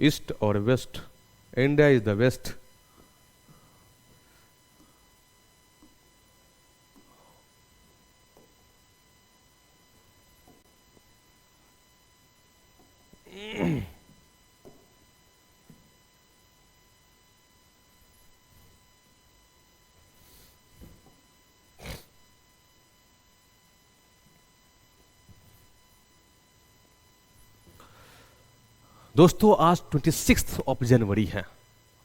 East और west, India is the west. दोस्तों आज 26 ऑफ जनवरी है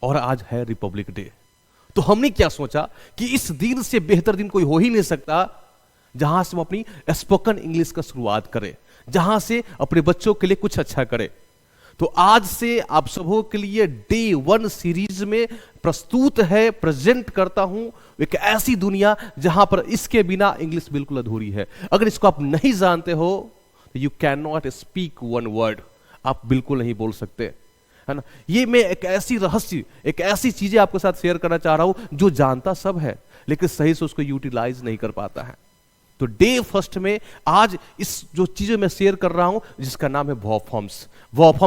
और आज है रिपब्लिक डे। तो हमने क्या सोचा कि इस दिन से बेहतर दिन कोई हो ही नहीं सकता जहां से हम अपनी स्पोकन इंग्लिश का शुरुआत करें, जहां से अपने बच्चों के लिए कुछ अच्छा करें। तो आज से आप सबों के लिए डे 1 सीरीज में प्रस्तुत है, प्रेजेंट करता हूं एक ऐसी दुनिया जहां पर इसके बिना इंग्लिश बिल्कुल अधूरी है। अगर इसको आप नहीं जानते हो तो you can not speak one word, आप बिल्कुल नहीं बोल सकते, है ना। ये मैं एक ऐसी रहस्य, एक ऐसी चीजें आपके साथ शेयर करना चाह रहा हूं जो जानता सब है लेकिन सही से उसको यूटिलाइज नहीं कर पाता है। तो डे फर्स्ट में आज इस जो चीजें मैं शेयर कर रहा हूं जिसका नाम है वर्ब फॉर्म्स। वर्ब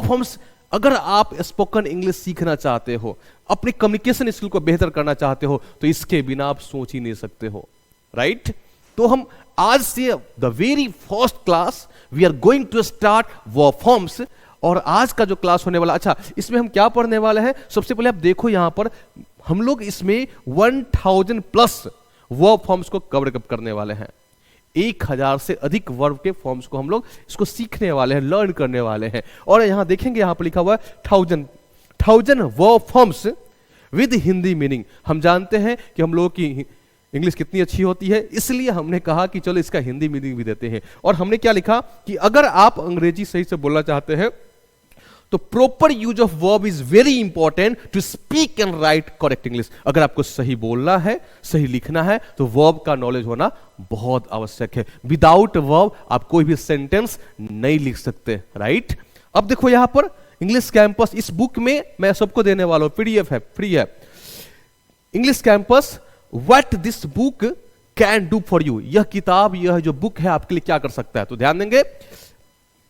फॉर्म्स अगर आप स्पोकन इंग्लिश सीखना चाहते हो, अपनी कम्युनिकेशन स्किल को बेहतर करना चाहते हो तो इसके बिना आप सोच ही नहीं सकते हो, राइट। तो हम आज से the very first class we are going to start verb forms. और आज का जो क्लास होने वाला, अच्छा इसमें हम क्या पढ़ने वाले हैं, सबसे पहले आप देखो यहां पर हम लोग इसमें 1000 प्लस वर्ब फॉर्म्स को कवर करने वाले हैं। 1000 से अधिक वर्ब के फॉर्म्स को हम लोग इसको सीखने वाले हैं, लर्न करने वाले हैं। और यहां देखेंगे यहां पर लिखा हुआ है 1000 verb forms with Hindi meaning. हम जानते हैं कि हम लोगों की इंग्लिश कितनी अच्छी होती है, इसलिए हमने कहा कि चलो इसका हिंदी मीनिंग भी देते हैं। और हमने क्या लिखा कि अगर आप अंग्रेजी सही से बोलना चाहते हैं तो proper use of verb is very important to speak and write correct English. अगर आपको सही बोलना है, सही लिखना है तो वर्ब का नॉलेज होना बहुत आवश्यक है। विदाउट वर्ब आप कोई भी सेंटेंस नहीं लिख सकते, राइट। अब देखो यहां पर इंग्लिश कैंपस, इस बुक में मैं सबको देने वाला हूं, पीडीएफ है, फ्री है। English campus what this book can do for you. यह किताब, यह जो बुक है आपके लिए क्या कर सकता है, तो ध्यान देंगे।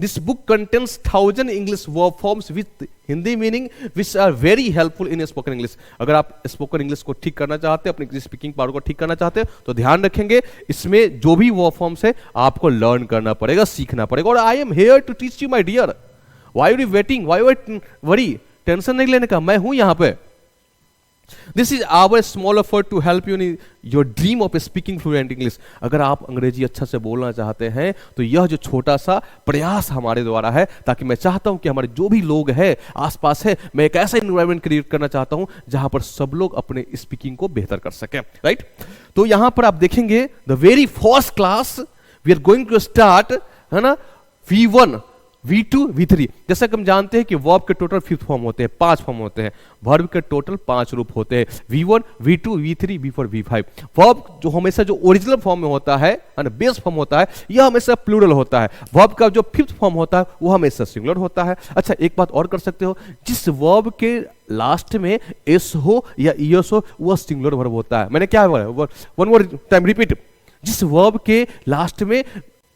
This book contains 1000 English verb forms with Hindi meaning which are very helpful in spoken English. अगर आप स्पोकन इंग्लिश को ठीक करना चाहते हैं, अपनी स्पीकिंग पावर को ठीक करना चाहते हैं तो ध्यान रखेंगे इसमें जो भी वर्ब फॉर्म्स है आपको लर्न करना पड़ेगा, सीखना पड़ेगा। और I am here to teach you my dear, why are you waiting, why are worry, tension नहीं लेने का, मैं हूं यहां पे। This is our small effort to help you in your dream of speaking fluent English। अगर आप अंग्रेजी अच्छा से बोलना चाहते हैं तो यह जो छोटा सा प्रयास हमारे द्वारा है, ताकि मैं चाहता हूं कि हमारे जो भी लोग हैं आसपास है, मैं एक ऐसा एनवायरनमेंट क्रिएट करना चाहता हूं जहां पर सब लोग अपने स्पीकिंग को बेहतर कर सकें, राइट। तो यहां पर आप देखेंगे the very first class we are going to start, है ना, V1 V2 V3। जैसा कि हम जानते हैं कि वर्ब के टोटल 5 फॉर्म होते हैं, 5 फॉर्म होते हैं। वर्ब के टोटल 5 रूप होते हैं, V1 V2 V3 V4 V5। Verb जो हमेशा जो ओरिजिनल फॉर्म में होता है ना, बेस फॉर्म होता है, यह हमेशा प्लूरल होता है। वर्ब का जो 5th फॉर्म होता है वो हमेशा सिंगुलर होता है। अच्छा एक बात और कर सकते हो, जिस वर्ब के लास्ट में एस हो या ईएस हो वह सिंगुलर वर्ब होता है। मैंने क्या बोला, वन मोर टाइम रिपीट, जिस वर्ब के लास्ट में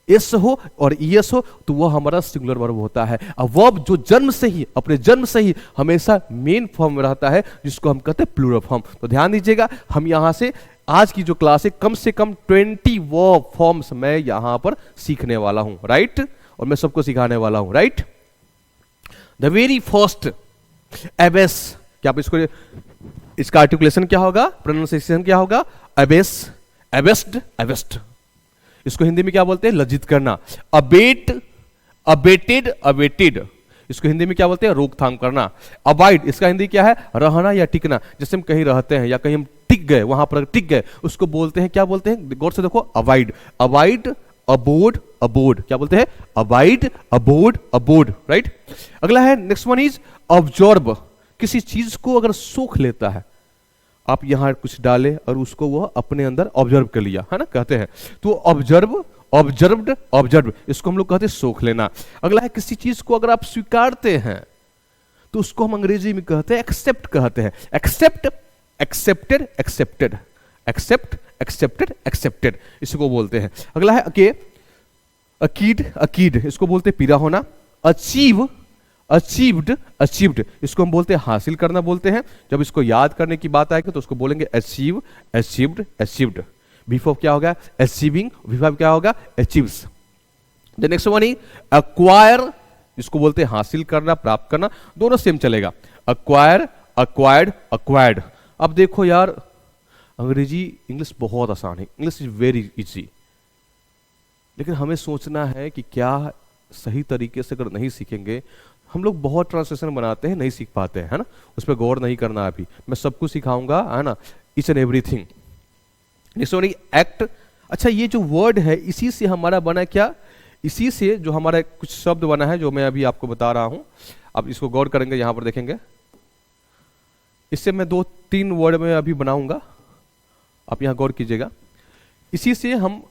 एस हो और ईएस हो तो वह हमारा सिंगुलर वर्ब होता है। अब वर्ब जो जन्म से ही, अपने जन्म से ही हमेशा मेन फॉर्म में रहता है जिसको हम कहते हैं प्लूरल फॉर्म। तो ध्यान दीजिएगा, हम यहां से आज की जो क्लास है कम से कम 20 वर्ब फॉर्म्स मैं यहां पर सीखने वाला हूं, राइट, और मैं सबको सिखाने वाला हूं, right. The very first Abyss, क्या आप इसको, इसका आर्टिकुलेशन क्या होगा, प्रोनाउंसिएशन क्या होगा, एबेस, एबेस्ड, एबेस्ट। इसको हिंदी में क्या बोलते हैं, लज्जित करना। अबेट, अबेटेड, अबेटेड, इसको हिंदी में क्या बोलते हैं, रोकथाम करना। अबाइड, इसका हिंदी क्या है, रहना या टिकना। जैसे हम कहीं रहते हैं या कहीं हम टिक गए, वहां पर टिक गए, उसको बोलते हैं, क्या बोलते हैं, गौर से देखो, अबाइड, अबाइड, अबोर्ड, अबोर्ड, क्या बोलते हैं, अबाइड, अबोर्ड, अबोर्ड, राइट। अगला है, नेक्स्ट वन इज ऑब्जर्व। किसी चीज को अगर सोख लेता है, आप यहां कुछ डाले और उसको वह अपने अंदर ऑब्जर्व कर लिया, है ना, कहते हैं। तो ऑब्जर्व, ऑब्जर्व्ड, ऑब्जर्व, इसको हम लोग कहते हैं सोख लेना। अगला है, किसी चीज को अगर आप स्वीकारते हैं तो उसको हम अंग्रेजी में कहते हैं एक्सेप्ट, कहते हैं accept, accepted, accepted, accept, accepted, accepted, इसको बोलते हैं। अगला है अकीड, अकीड, इसको बोलते हैं पीरा होना। अचीव, अचीव्ड, अचीव्ड इसको हम बोलते हैं हासिल करना बोलते हैं। जब इसको याद करने की बात आएगी तो उसको बोलेंगे अचीव, अचीव्ड, अचीव्ड। बिफोर क्या होगा? अचीविंग, बिफोर क्या होगा? Achieves. The next one is acquire, इसको बोलते हैं हासिल करना, प्राप्त करना, दोनों सेम चलेगा। Acquire, acquired, acquired. अब देखो यार, अंग्रेजी इंग्लिश बहुत आसान है, इंग्लिश इज वेरी इजी, लेकिन हमें सोचना है कि क्या सही तरीके से अगर नहीं सीखेंगे, हम लोग बहुत ट्रांसलेशन बनाते हैं, नहीं सीख पाते हैं, है ना, उस पर गौर नहीं करना। अभी मैं सब कुछ सिखाऊंगा, है ना, each and everything. Next one act. अच्छा, ये जो वर्ड है इसी से हमारा बना क्या? इसी से जो हमारा कुछ शब्द बना है जो मैं अभी आपको बता रहा हूं, अब इसको गौर करेंगे, यहां पर देखेंगे, इससे मैं 2-3 वर्ड में अभी बनाऊंगा, आप यहां गौर कीजिएगा। इसी से हम,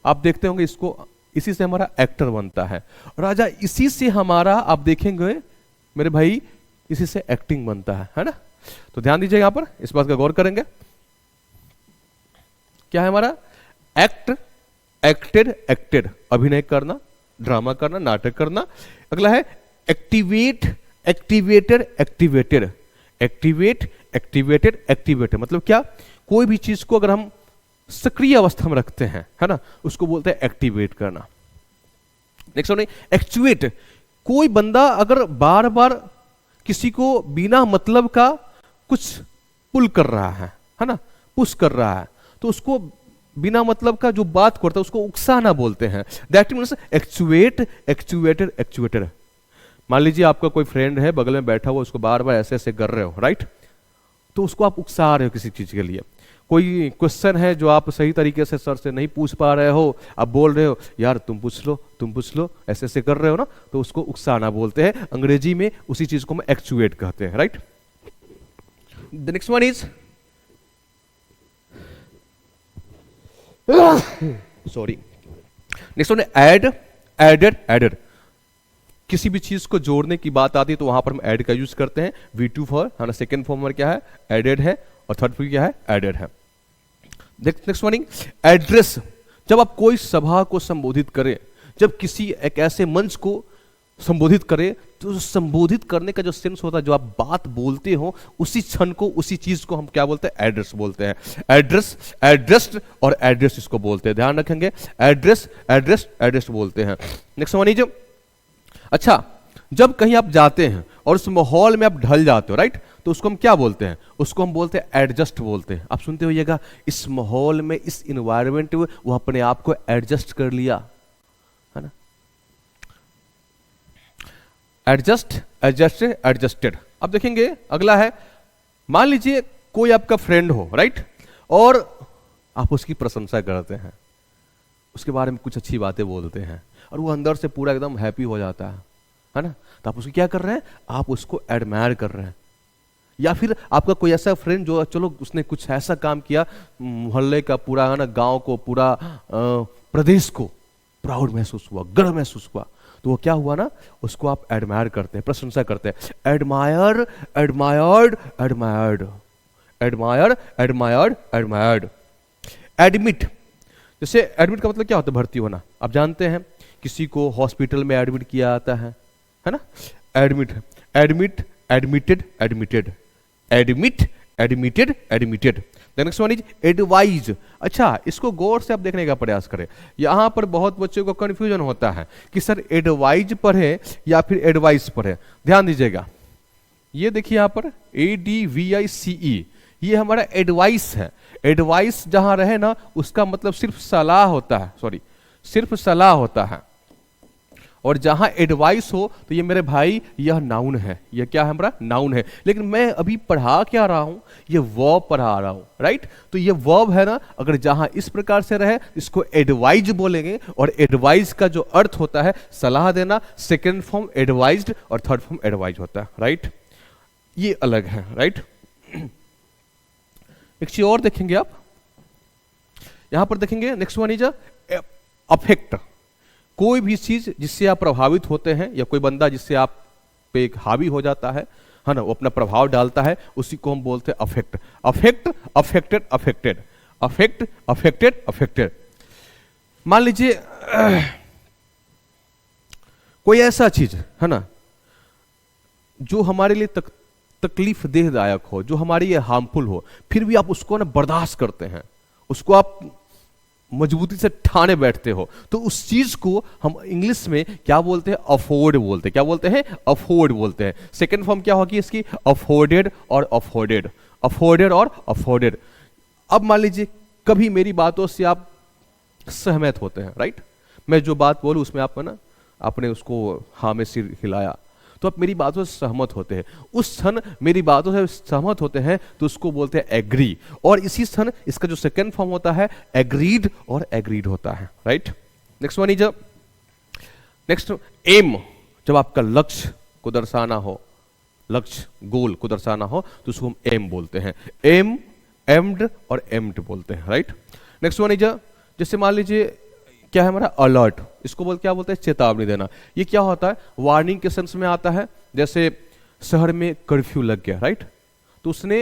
आप देखते होंगे इसको, इसी से हमारा एक्टर बनता है। राजा, इसी से हमारा, आप देखेंगे मेरे भाई, इसी से एक्टिंग बनता है ना। तो ध्यान दीजिए यहां पर, इस बात का गौर करेंगे। क्या है हमारा? एक्ट, एक्टेड, एक्टेड, अभिनय करना, ड्रामा करना, नाटक करना। अगला है activate, activated, activated, activate, activated, activated. मतलब क्या? कोई भी चीज को अगर हम सक्रिय अवस्था में रखते हैं, है ना, उसको बोलते हैं एक्टिवेट करना। Next one, actuate. कोई बंदा अगर बार बार किसी को बिना मतलब का कुछ पुल कर रहा है ना, पुश कर रहा है, तो उसको बिना मतलब का जो बात करता है उसको उकसाना बोलते हैं। That means actuate, actuated, actuated. मान लीजिए आपका कोई फ्रेंड है बगल में बैठा हुआ, उसको बार बार ऐसे ऐसे कर रहे हो, राइट, तो उसको आप उकसा रहे हो किसी चीज के लिए। कोई क्वेश्चन है जो आप सही तरीके से सर से नहीं पूछ पा रहे हो, आप बोल रहे हो यार तुम पूछ लो, तुम पूछ लो, ऐसे ऐसे कर रहे हो ना, तो उसको उकसाना बोलते हैं। अंग्रेजी में उसी चीज को हम एक्चुएट कहते हैं, right. The next one is, sorry, next one add, added, added. किसी भी चीज को जोड़ने की बात आती है तो वहां पर हम ऐड का यूज करते हैं। V2 फॉर, है ना, सेकेंड फॉर्म में क्या है? एडेड है, और थर्ड फॉर्म क्या है? एडेड है। Next one, address. जब आप कोई सभा को संबोधित करें, जब किसी एक ऐसे मंच को संबोधित करें, तो संबोधित करने का जो सेंस होता है, जो आप बात बोलते हो, उसी क्षण को, उसी चीज को हम क्या बोलते हैं? एड्रेस बोलते हैं। एड्रेस, एड्रेस्ड और एड्रेस इसको बोलते हैं, ध्यान रखेंगे। एड्रेस, एड्रेस, एड्रेस बोलते हैं। नेक्स्ट वन इज, अच्छा, जब कहीं आप जाते हैं और उस माहौल में आप ढल जाते हो, राइट, तो उसको हम क्या बोलते हैं? उसको हम बोलते हैं एडजस्ट बोलते हैं। आप सुनते होइएगा, इस माहौल में, इस इन्वायरमेंट में वो अपने आप को एडजस्ट कर लिया, है ना। Adjust, adjusted, adjusted. अब देखेंगे अगला है, मान लीजिए कोई आपका फ्रेंड हो, राइट, और आप उसकी प्रशंसा करते हैं, उसके बारे में कुछ अच्छी बातें बोलते हैं, और वो अंदर से पूरा एकदम हैप्पी हो जाता है ना, तो आप उसको क्या कर रहे हैं? आप उसको एडमायर कर रहे हैं। या फिर आपका कोई ऐसा फ्रेंड जो, चलो उसने कुछ ऐसा काम किया, मोहल्ले का पूरा, है ना, गांव को, पूरा प्रदेश को प्राउड महसूस हुआ, गर्व महसूस हुआ, तो वो क्या हुआ ना, उसको आप एडमायर करते हैं, प्रशंसा करते हैं। Admire, admired, admired, admire, admired, admired. Admit, जैसे एडमिट का मतलब क्या होता है? भर्ती होना। आप जानते हैं किसी को हॉस्पिटल में एडमिट किया जाता है ना, admit, admit, admitted, admitted, admit, admitted, admitted. Next one is advise. अच्छा, इसको गौर से आप देखने का प्रयास करें। यहां पर बहुत बच्चों को कंफ्यूजन होता है कि सर एडवाइज पढ़े या फिर एडवाइस पढ़े। ध्यान दीजिएगा, ये देखिए यहां पर ADVICE, ये हमारा एडवाइस है। एडवाइस जहां रहे ना, उसका मतलब सिर्फ सलाह होता है, सॉरी, सिर्फ सलाह होता है। और जहां एडवाइस हो तो ये मेरे भाई, यह नाउन है। यह क्या है? हमारा नाउन है। लेकिन मैं अभी पढ़ा क्या रहा हूं? ये वर्ब पढ़ा रहा हूं, राइट। तो ये वर्ब है ना, अगर जहां इस प्रकार से रहे, इसको एडवाइज बोलेंगे। और एडवाइज का जो अर्थ होता है सलाह देना, सेकेंड फॉर्म एडवाइज्ड और थर्ड फॉर्म एडवाइज होता है, राइट। ये अलग है, राइट। एक चीज और देखेंगे आप, यहां पर देखेंगे, नेक्स्ट वन इज अफेक्ट। कोई भी चीज जिससे आप प्रभावित होते हैं, या कोई बंदा जिससे आप पे एक हावी हो जाता है ना, वो अपना प्रभाव डालता है, उसी को हम बोलते हैं affect. Affect, affected, affected, affect, affected, affected. मान लीजिए कोई ऐसा चीज है ना जो हमारे लिए तकलीफ देहदायक हो, जो हमारे लिए हार्मफुल हो, फिर भी आप उसको ना बर्दाश्त करते हैं, उसको आप मजबूती से ठाने बैठते हो, तो उस चीज को हम इंग्लिश में क्या बोलते हैं? अफोर्ड बोलते हैं। क्या बोलते हैं? अफोर्ड बोलते हैं। सेकेंड फॉर्म क्या होगी इसकी? अफोर्डेड और अफोर्डेड, अफोर्डेड और अफोर्डेड। अब मान लीजिए कभी मेरी बातों से आप सहमत होते हैं, राइट? मैं जो बात बोलूं उसमें आपको ना, आपने उसको हाँ में सिर हिलाया, तो आप मेरी बातों से सहमत होते हैं। उस क्षण मेरी बातों से सहमत होते हैं तो उसको बोलते हैं एग्री, और इसी क्षण इसका जो सेकंड फॉर्म होता है एग्रीड और एग्रीड होता है, right? Next one is next aim. जब आपका लक्ष्य को दर्शाना हो, लक्ष्य गोल को दर्शाना हो, तो उसको हम एम बोलते हैं। एम, एम्ड और एम्ड बोलते हैं, राइट? नेक्स्ट वन इज जैसे मान लीजिए क्या है हमारा? अलर्ट। इसको क्या बोलते हैं? चेतावनी देना। ये क्या होता है? वार्निंग के सेंस में आता है। जैसे शहर में कर्फ्यू लग गया, राइट? तो उसने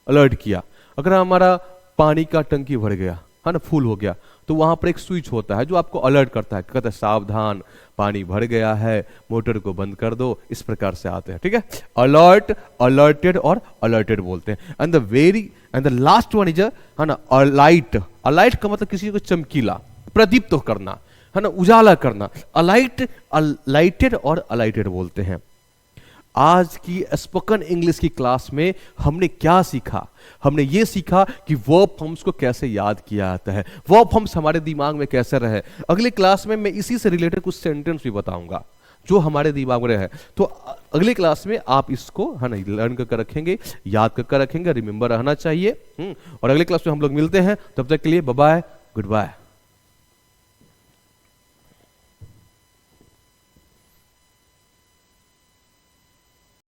अलर्ट किया। अगर हमारा पानी का टंकी भर गया है ना, फुल हो गया, तो वहां पर एक स्विच होता है जो आपको अलर्ट करता है, कहता है सावधान, पानी भर गया है, मोटर को बंद कर दो। इस प्रकार से आते हैं, ठीक है? अलर्ट, अलर्टेड और अलर्टेड बोलते हैं। And the last one is है ना अलाइट। अलाइट का मतलब किसी को चमकीला, प्रदीप्त तो करना, है ना, उजाला करना। अलाइट, अलाइटेड और अलाइटेड बोलते हैं। आज की स्पोकन इंग्लिश की क्लास में हमने क्या सीखा? हमने ये सीखा कि वर्ब फॉर्म्स को कैसे याद किया जाता है, वर्ब फॉर्म्स हमारे दिमाग में कैसे रहे। अगली क्लास में मैं इसी से रिलेटेड कुछ सेंटेंस भी बताऊंगा जो हमारे दिमाग में रहे। तो अगली क्लास में आप इसको है ना लर्न करके रखेंगे, याद करके रखेंगे, रिमेंबर रहना चाहिए। और अगली क्लास में हम लोग मिलते हैं, तब तक के लिए बाय बाय, गुड बाय।